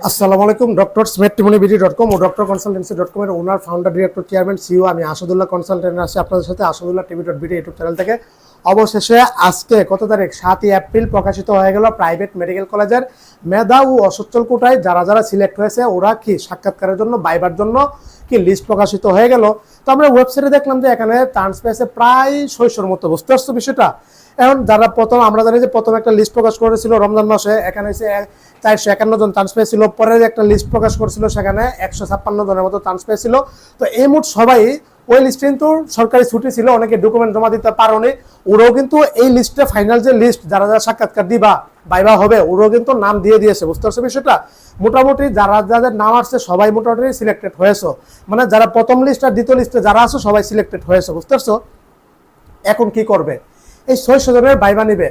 আসসালামু আলাইকুম। Doctor smettimoniBD.com ও doctor consultancy.com এর ওনার, ফাউন্ডার, ডিরেক্টর, চেয়ারম্যান, সিইও আমি আসাদুল্লাহ কনসালটেন্ট আছি আপনাদের সাথে আসাদুল্লাহ টিভি.বিডি ইউটিউব চ্যানেল থেকে। অবশেষে আজকে কত তারিখ 7ই এপ্রিল প্রকাশিত হয়ে গেল প্রাইভেট মেডিকেল কলেজের মেধা ও অসচ্ছল কোটায় যারা যারা সিলেক্ট হয়েছে ওরা কি সাক্ষাৎকারের জন্য ভাইবার জন্য কি লিস্ট প্রকাশিত হয়ে গেল। তো আমরা ওয়েবসাইটে দেখলাম যে এখানে চান্স পেয়েছে প্রায় 600-র মতো। বুঝতে পারছো বিষয়টা? এখন যারা প্রথম, আমরা জানি যে প্রথম একটা লিস্ট প্রকাশ করেছিল রমজান মাসে, এখানে এসে 451 জন চান্স পেয়েছিল। পরের একটা লিস্ট প্রকাশ করেছিল, সেখানে 156 জনের মতো চান্স পেয়েছিল। তো এই মোট সবাই ওই লিস্টে কিন্তু সরকারি ছুটি ছিল, অনেকে ডকুমেন্ট জমা দিতে পারেনি। ওরাও কিন্তু এই লিস্টে ফাইনাল যে লিস্ট যারা যারা সাক্ষাৎকার দিবা ভাইবা হবে ওরাও কিন্তু নাম দিয়ে দিয়েছে। বুঝতে পারছো বিষয়টা? মোটামুটি যারা যাদের নাম আসছে সবাই মোটামুটি সিলেক্টেড হয়েছে, মানে যারা প্রথম লিস্ট আর দ্বিতীয় লিস্টে যারা আছে সবাই সিলেক্টেড হয়েছে। বুঝতে পারছো? এখন কি করবে? এই 600 জনের ভাইবা নিবে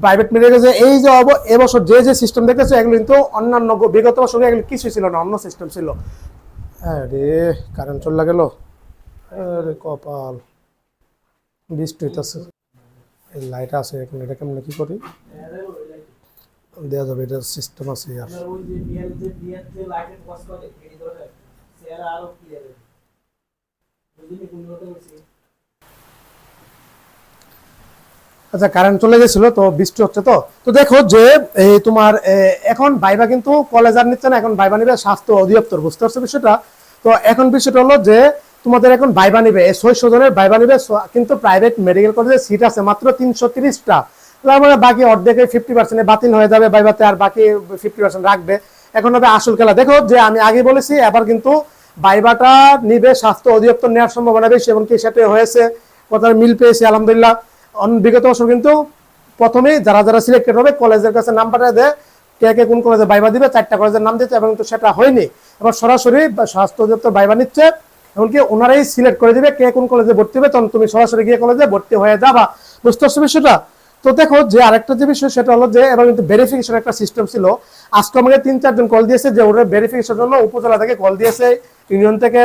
প্রাইভেট মেডিকেলে। এই যে এবছর যে যে সিস্টেম দেখতেছে এগুলো কিন্তু অন্যান্য বিগত বছরে এগুলো কিছু ছিল না, অন্য সিস্টেম ছিল। আরে কারেন্ট চলে গেল, আরে কপাল, বৃষ্টি হইতেছে। এই লাইট আছে এখন, এটা কেমন কি করি দেওয়া যাবে? এটা সিস্টেম আছে আর আচ্ছা, কারেন্ট চলে গেছিল তো বৃষ্টি হচ্ছে। তো তো দেখো যে এই তোমার এখন ভাইবা কিন্তু কলেজ আর নিচ্ছে না, এখন ভাইবা নিবে স্বাস্থ্য অধিদপ্তর। বুঝতে পারছো বিষয়টা? তো এখন বিষয়টা হলো যে তোমাদের এখন ভাইবা নিবে, এই 600 জনের ভাইবা নিবে, কিন্তু প্রাইভেট মেডিকেল কলেজে সিট আছে মাত্র 330টা। তার মানে বাকি অর্ধেকে 50% বাতিল হয়ে যাবে ভাইবাতে, আর বাকি 50% রাখবে। এখন হবে আসল খেলা। দেখো যে আমি আগে বলেছি, এবার কিন্তু ভাইবাটা নিবে স্বাস্থ্য অধিদপ্তর নেওয়ার সম্ভাবনা বেশি, এমনকি সেটা হয়েছে, কথার মিল পেয়েছে আলহামদুলিল্লাহ। বিগত বছর কিন্তু প্রথমেই যারা যারা সিলেক্টেড হবে কলেজের কাছে নাম পাঠিয়ে দেয়, কে কে কোন কলেজে ভাইবা দিবে, 4টা কলেজের নাম দিচ্ছে, এবং কিন্তু সেটা হয়নি। এবার সরাসরি স্বাস্থ্য অধিদপ্তর ভাইবা নিচ্ছে, এমনকি ওনারাই সিলেক্ট করে দিবে কে কোন কলেজে ভর্তি হবে, তখন তুমি সরাসরি গিয়ে কলেজে ভর্তি হয়ে যাবা। বুঝতে পারছো বিষয়টা? তো দেখো যে আরেকটা যে বিষয় সেটা হলো যে এবার কিন্তু ভেরিফিকেশন একটা সিস্টেম ছিল। আজকে আমাকে 3-4 জন কল দিয়েছে যে ওরা ভেরিফিকেশনের জন্য উপজেলা থেকে কল দিয়েছে, ইউনিয়ন থেকে।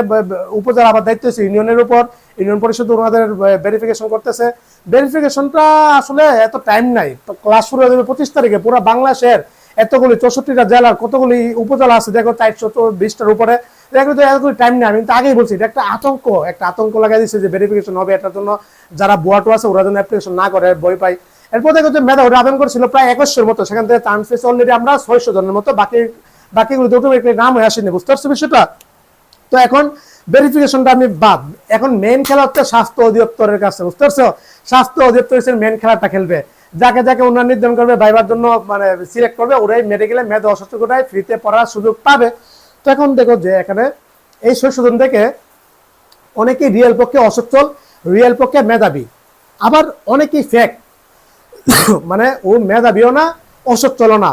উপজেলা আবার দায়িত্ব হচ্ছে ইউনিয়নের উপর, ইউনিয়ন পরিষদ ওনাদের ভেরিফিকেশন করতেছে। ভেরিফিকেশনটা আসলে এত টাইম নাই, ক্লাস শুরু হয়ে যাবে 25 তারিখে। পুরো বাংলাদেশের এতগুলি 64টা জেলার কতগুলি উপজেলা আছে দেখো, 420টার উপরে, এতগুলি টাইম নেই। আমি কিন্তু আগেই বলছি এটা একটা আতঙ্ক লাগাই দিচ্ছে যে ভেরিফিকেশন হবে, এটার জন্য যারা বুয়াটো আছে ওরা যেন অ্যাপ্লিকেশন না করে বই পাই। এরপর দেখো যে মেধা ওটা আবেদন করেছিল প্রায় 2100-র মতো, সেখান থেকে চান্স পেয়েছে অলরেডি আমরা 600 জনের মতো, বাকিগুলো দুটো নাম হয়ে আসেনি। বুঝতে পারছো বিষয়টা? তো এখন ভেরিফিকেশনটা আমি বাদ, এখন মেইন খেলা হচ্ছে স্বাস্থ্য অধিদপ্তরের কাছে। বুঝতে পারছো? স্বাস্থ্য অধিদপ্তর মেইন খেলাটা খেলবে, যাকে যাকে উন্নয়ন নির্ধারণ করবে ভাইবার জন্য, মানে সিলেক্ট করবে, ওরাই মেডিকেলে মেধা অসুস্থ কোটায় ফ্রিতে পড়ার সুযোগ পাবে। তো এখন দেখো যে এখানে এই 600 জন থেকে অনেকেই রিয়েল পক্ষে অসচ্ছল, রিয়েল পক্ষে মেধাবী, আবার অনেকেই ফেক, মানে ও মেধাবীও না অসচ্ছলও না।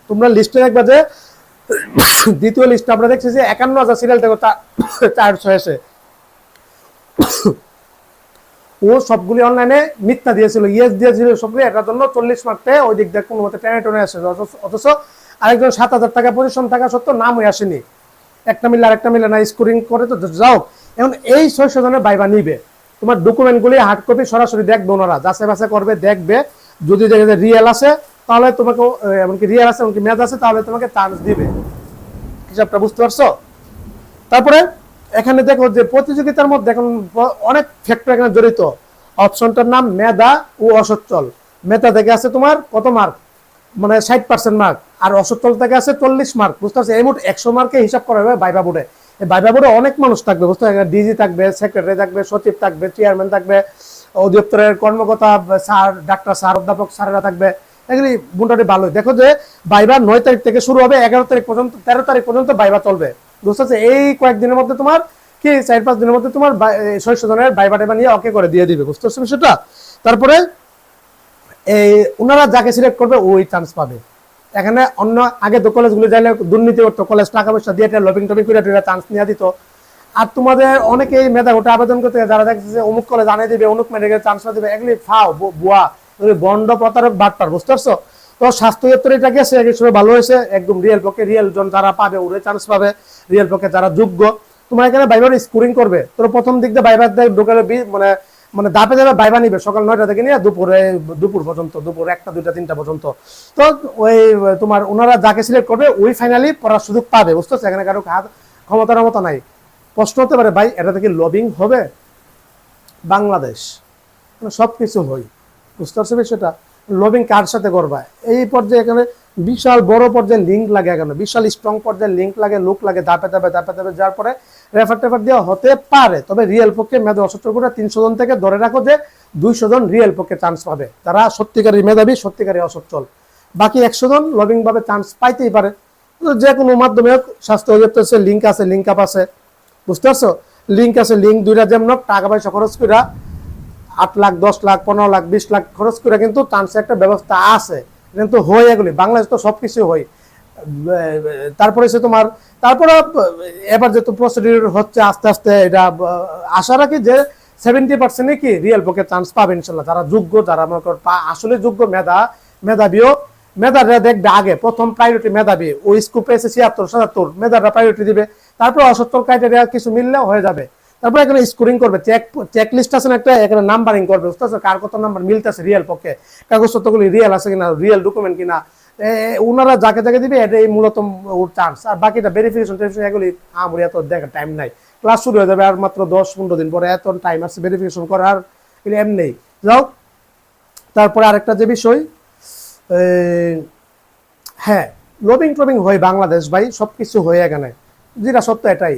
তোমরা লিস্টে দেখবা যে দ্বিতীয় লিস্ট আমরা দেখছি যে 51,000 সিরিয়াল থেকে 400 হয়েছে। ও সবগুলি অনলাইনে মিথ্যা দিয়েছিল, ইয়েস দিয়েছিল সবগুলি, এটার জন্য 40 মার্কতে ওই দিক দিয়ে কোনো মতে টেনে আসে। অথচ আরেকজন 7,000 টাকা পরিশ্রম থাকা সত্ত্বেও নাম হয়ে আসেনি, একটা মিলে আরেকটা মিলে না, স্কোরিং করে তো যাও। এখন এই 600 জনের ভাইবা নিবে, তোমার ডকুমেন্টগুলি হার্ড কপি সরাসরি দেখবে, ওনারা যাচাই বাছাই করবে, দেখবে, যদি দেখে যে রিয়েল আছে তাহলে তোমাকে, এমনকি রিয়েল আছে এমনকি মেয়াদ আছে, তাহলে তোমাকে চান্স দিবে। হিসাবটা বুঝতে পারছো? তারপরে এখানে দেখো যে প্রতিযোগিতার মধ্যে এখন অনেক ফ্যাক্টর এখানে জড়িত। অপশনটার নাম মেধা ও অসচ্ছল। মেধা থেকে আছে তোমার কত মার্ক, মানে 60% মার্ক, আর অসচ্ছল থেকে আছে 40 মার্ক। বুঝতে পারছো? এই মোট 100 মার্কে হিসাব করা হবে ভাইবা বোর্ডে। এই ভাইবা বোর্ডে অনেক মানুষ থাকবে। বুঝতে পারছো? ডিজি থাকবে, সেক্রেটারি থাকবে, সচিব থাকবে, চেয়ারম্যান থাকবে, অধিদপ্তরের কর্মকর্তা স্যার, ডাক্তার স্যার, অধ্যাপক স্যারেরা থাকবে। এগুলি মোটামুটি ভালো। দেখো যে ভাইবা 9 তারিখ থেকে শুরু হবে, 11 তারিখ পর্যন্ত, 13 তারিখ পর্যন্ত ভাইবা চলবে। বুঝতে পারছো? এই কয়েকদিনের মধ্যে তোমার কি 4-5 দিনের মধ্যে তোমার 600 জনের ভাইবা টাইবা নিয়ে ওকে করে দিয়ে দিবে। বুঝতে পারছো সেটা? তারপরে এই ওনারা যাকে সিলেক্ট করবে ওই চান্স পাবে। এখানে অন্য আগে তো কলেজগুলো যাইলে দুর্নীতি করতো, কলেজ টাকা পয়সা দিয়ে লবিং টবিং করে চান্স নিয়ে দিত। আর তোমাদের অনেকেই মেধা ওটা আবেদন করতে যারা দেখছে যে অমুক কলেজ আনিয়ে দিবে, অমুক মেডিকেল চান্স দিবে, এগুলি ফাও বুয়া, বন্ড প্রতারক বাটপার। বুঝতে পারছো? তো স্বাস্থ্য দপ্তর এটা গেছে ভালো হয়েছে, একদম রিয়েল পক্ষে রিয়েল জন যারা পাবে ওরে চান্স পাবে, রিয়েল পক্ষে যারা যোগ্য। তোমার এখানে ভাইবার স্কোরিং করবে, তোর প্রথম দিক দিয়ে ভাইবার ঢোকালে মানে মানে ধাপে ধাপে ভাইবা নিবে সকাল 9টা থেকে নিয়ে দুপুর পর্যন্ত, দুপুর 1টা 2টা 3টা পর্যন্ত। তো ওই তোমার ওনারা যাকে সিলেক্ট করবে ওই ফাইনালি পড়ার সুযোগ পাবে, বুঝতে পারছো? এখানে কারো ক্ষমতা নাই। প্রশ্ন হতে পারে ভাই এটা থেকে লবিং হবে? বাংলাদেশ মানে সবকিছু হয়, বুঝতে পারছো বিষয়টা? লবিং কার সাথে করবা এই পর্যায়ে? এখানে বিশাল বড় পর্যায়ে লিঙ্ক লাগে, এখানে বিশাল স্ট্রং পর্যায়ে লিঙ্ক লাগে, লোক লাগে, ধাপে ধাপে যার পরে রেফার টেফার দেওয়া হতে পারে। তবে রিয়েল পক্ষে মেধাবী অসচ্ছল করে 300 জন থেকে ধরে রাখো যে 200 জন রিয়েল পক্ষে চান্স পাবে, তারা সত্যিকারী মেধাবী, সত্যিকারী অসচ্ছল। বাকি 100 জন লবিং ভাবে চান্স পাইতেই পারে, যে কোনো মাধ্যমে। স্বাস্থ্য অধিদপ্তর লিঙ্ক আছে, লিঙ্ক আপ আছে, বুঝতে পারছো? লিঙ্ক আছে, লিঙ্ক দুইটা যেমন টাকা পয়সা খরচ করে 8 লাখ 10 লাখ 15 লাখ 20 লাখ খরচ করে কিন্তু চান্সের একটা ব্যবস্থা আছে, কিন্তু হয় এগুলি বাংলাদেশ তো সবকিছু হয়। তারপরে সে তোমার তারপরে এবার যেহেতু প্রসিডিউর হচ্ছে আস্তে আস্তে, এটা আশা রাখি যে 70% কি রিয়েল পক্ষে চান্স পাবে ইনশাল্লাহ, যারা যোগ্য, যারা আসলে যোগ্য মেধাবীও মেধারা দেখবে আগে, প্রথম প্রায়োরিটি মেধাবী। ওই স্কুল পেয়েছে 76 77, মেধারা প্রায়োরিটি দিবে, তারপর অসচ্ছল ক্রাইটেরিয়া কিছু মিললে হয়ে যাবে। তারপর এখানে স্কোরিং করবে, চেক লিস্ট আছে না একটা, এখানে নাম্বারিং করবে, বুঝতে পারছো? কার কত নাম্বার মিলতেছে রিয়েল পক্ষে, কাগজপত্রগুলি রিয়েল আছে কিনা, রিয়েল ডকুমেন্ট কিনা, ওনারা যাকে যাকে দিবে এটাই মূলত ওর চান্স। আর বাকিটা ভেরিফিকেশন এগুলি আমার এত দেখার টাইম নাই, ক্লাস শুরু হয়ে যাবে আর মাত্র 10-15 দিন পরে, এত টাইম আছে ভেরিফিকেশন করার এমনি। যাও তারপরে আরেকটা যে বিষয়, হ্যাঁ লবিং টবিং হয় বাংলাদেশ ভাই, সবকিছু হয় এখানে, যেটা সত্য এটাই।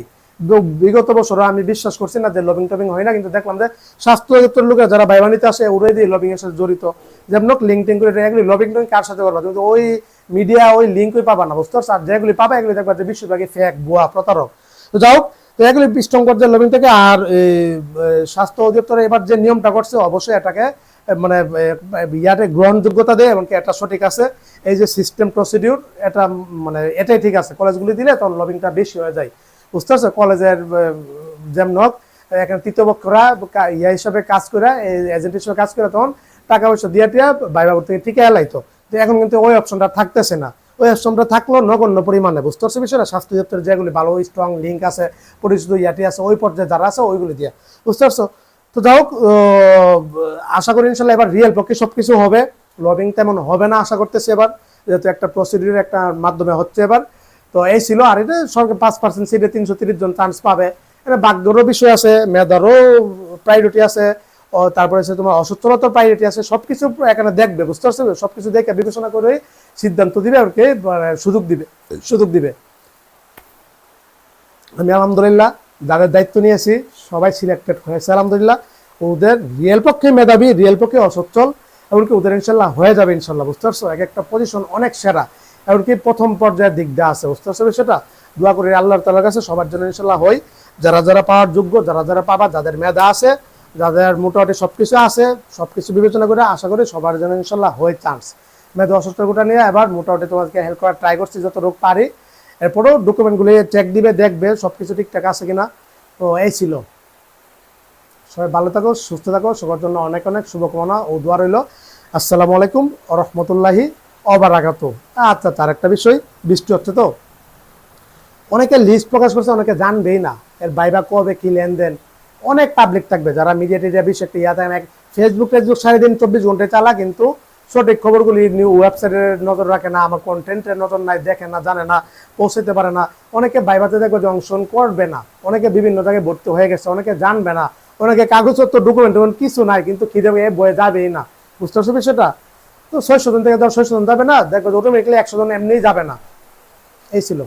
বিগত বছর আমি বিশ্বাস করছি না যে লবিং টবিং হয় না, কিন্তু দেখলাম যে স্বাস্থ্য অধিদপ্তরের লোকের যারা বাইবানিতে আসে ওরাই দিয়ে লবিং এর সাথে জড়িত। যেমন লিঙ্কটিং করে এগুলি লবিং টবিং কার সাথে করবা, কিন্তু ওই মিডিয়া ওই লিঙ্কই পাবা না, বুঝতে পারছো? আর যেগুলি পাবা এগুলি দেখবা যে বেশিরভাগই ফেক, ভুয়া, প্রতারক। তো যাও, তো এগুলি স্ট্রং পর্যায়ে লবিং থেকে। আর স্বাস্থ্য অধিদপ্তরে এবার যে নিয়মটা করছে অবশ্যই এটাকে মানে ইয়াতে গ্রহণযোগ্যতা দেয়, এমনকি এটা সঠিক আছে। এই যে সিস্টেম প্রসিডিউর, এটা মানে এটাই ঠিক আছে। কলেজগুলি দিলে তখন লবিংটা বেশি হয়ে যায়, বুঝতে পারছো? কলেজের যেমন এখানে তৃতীয় পক্ষরা ইয়া হিসাবে কাজ করে, এজেন্ট হিসেবে কাজ করে, তখন টাকা পয়সা দিয়ে টিয়া বাইবা থেকে টিকা এলাইতো। তো এখন কিন্তু ওই অপশনটা থাকতেছে না, ওই অপশনটা থাকলো নগণ্য পরিমাণে, বুঝতে পারছো বিষয়টা? স্বাস্থ্য দপ্তরের যেগুলি ভালো স্ট্রং লিঙ্ক আছে, পরিচিত ইয়াটি আছে, ওই পর্যায়ে যারা আছে ওইগুলি দিয়ে, বুঝতে পারছো? তো যাই হোক, আশা করি ইনশাল্লাহ এবার রিয়েল পক্ষে সবকিছু হবে, লবিং তেমন হবে না আশা করতেছি এবার, যেহেতু একটা প্রসিডিউর একটা মাধ্যমে হচ্ছে এবার। তো এই ছিল। আর এটা সরকার 5% সিটে 330 জন চান্স পাবে, এটা ভাগ্যেরও বিষয় আছে, মেধারও প্রায়োরিটি আছে, তারপরে তোমার অসচ্ছলতার প্রায়োরিটি আছে, সবকিছু এখানে দেখবে, বুঝতে পারছো? সবকিছু দেখে বিবেচনা করে সিদ্ধান্ত দিবে, ওকে সুযোগ দিবে। আমি আলহামদুলিল্লাহ যাদের দায়িত্ব নিয়েছি সবাই সিলেক্টেড হয়েছে আলহামদুলিল্লাহ। ওদের রিয়েল পক্ষে মেধাবী, রিয়েল পক্ষে অসচ্ছল, এমনকি ওদের ইনশাল্লাহ হয়ে যাবে ইনশাল্লাহ, বুঝতে পারছো? এক একটা পজিশন অনেক সেরা, এমনকি প্রথম পর্যায়ের দিক দিয়ে আছে, বুঝতে পারছো? সেটা দোয়া করি আল্লাহ তাআলার কাছে সবার জন্য ইনশাল্লাহ হয়, যারা যারা পাওয়ার যোগ্য, যারা যারা পাবা, যাদের মেধা আছে, যাদের মোটামুটি সবকিছু আছে, সবকিছু বিবেচনা করে আশা করি সবার জন্য ইনশাল্লাহ হয় চান্স। মেধা অসচ্ছলতা নিয়ে এবার মোটামুটি তোমাকে হেল্প করার ট্রাই করছি যত রোগ পারি। এরপরেও ডকুমেন্টগুলি চেক দিবে, দেখবে সবকিছু ঠিকঠাক আছে কিনা। তো এই ছিল। সবাই ভালো থাকো, সুস্থ থাকো, সবার জন্য অনেক অনেক শুভকামনা ও দোয়া রইল। আসসালামু আলাইকুম ওয়া রাহমাতুল্লাহি ওয়া বারাকাতুহু। আচ্ছা, তার একটা বিষয়, বৃষ্টি হচ্ছে তো অনেকে লিস্ট প্রকাশ করছে, অনেকে জানবেই না এর বাইবা কবে কি লেনদেন। অনেক পাবলিক থাকবে যারা মিডিয়া টিডিয়া বিষয় একটা ইয়া থাকে, ফেসবুক 24 ঘন্টা চালা, কিন্তু সঠিক খবরগুলি ওয়েবসাইটের নজর রাখে না, আমার কন্টেন্টের নজর নাই, দেখে না, জানে না, পৌঁছাতে পারে না। অনেকে বাইবাতে দেখবে যে অংশগ্রহণ করবে না, অনেকে বিভিন্ন জায়গায় ভর্তি হয়ে গেছে, অনেকে জানবে না, অনেকে কাগজপত্র ডকুমেন্ট কিছু নাই, কিন্তু খিদে বয়ে যাবেই না, বুঝতে পারছো বিষয়টা? তো 600 জন থেকে 600 জন যাবে না, দেখবে অটোমেটিক্যালি 100 জন এমনিই যাবে না। এই ছিল।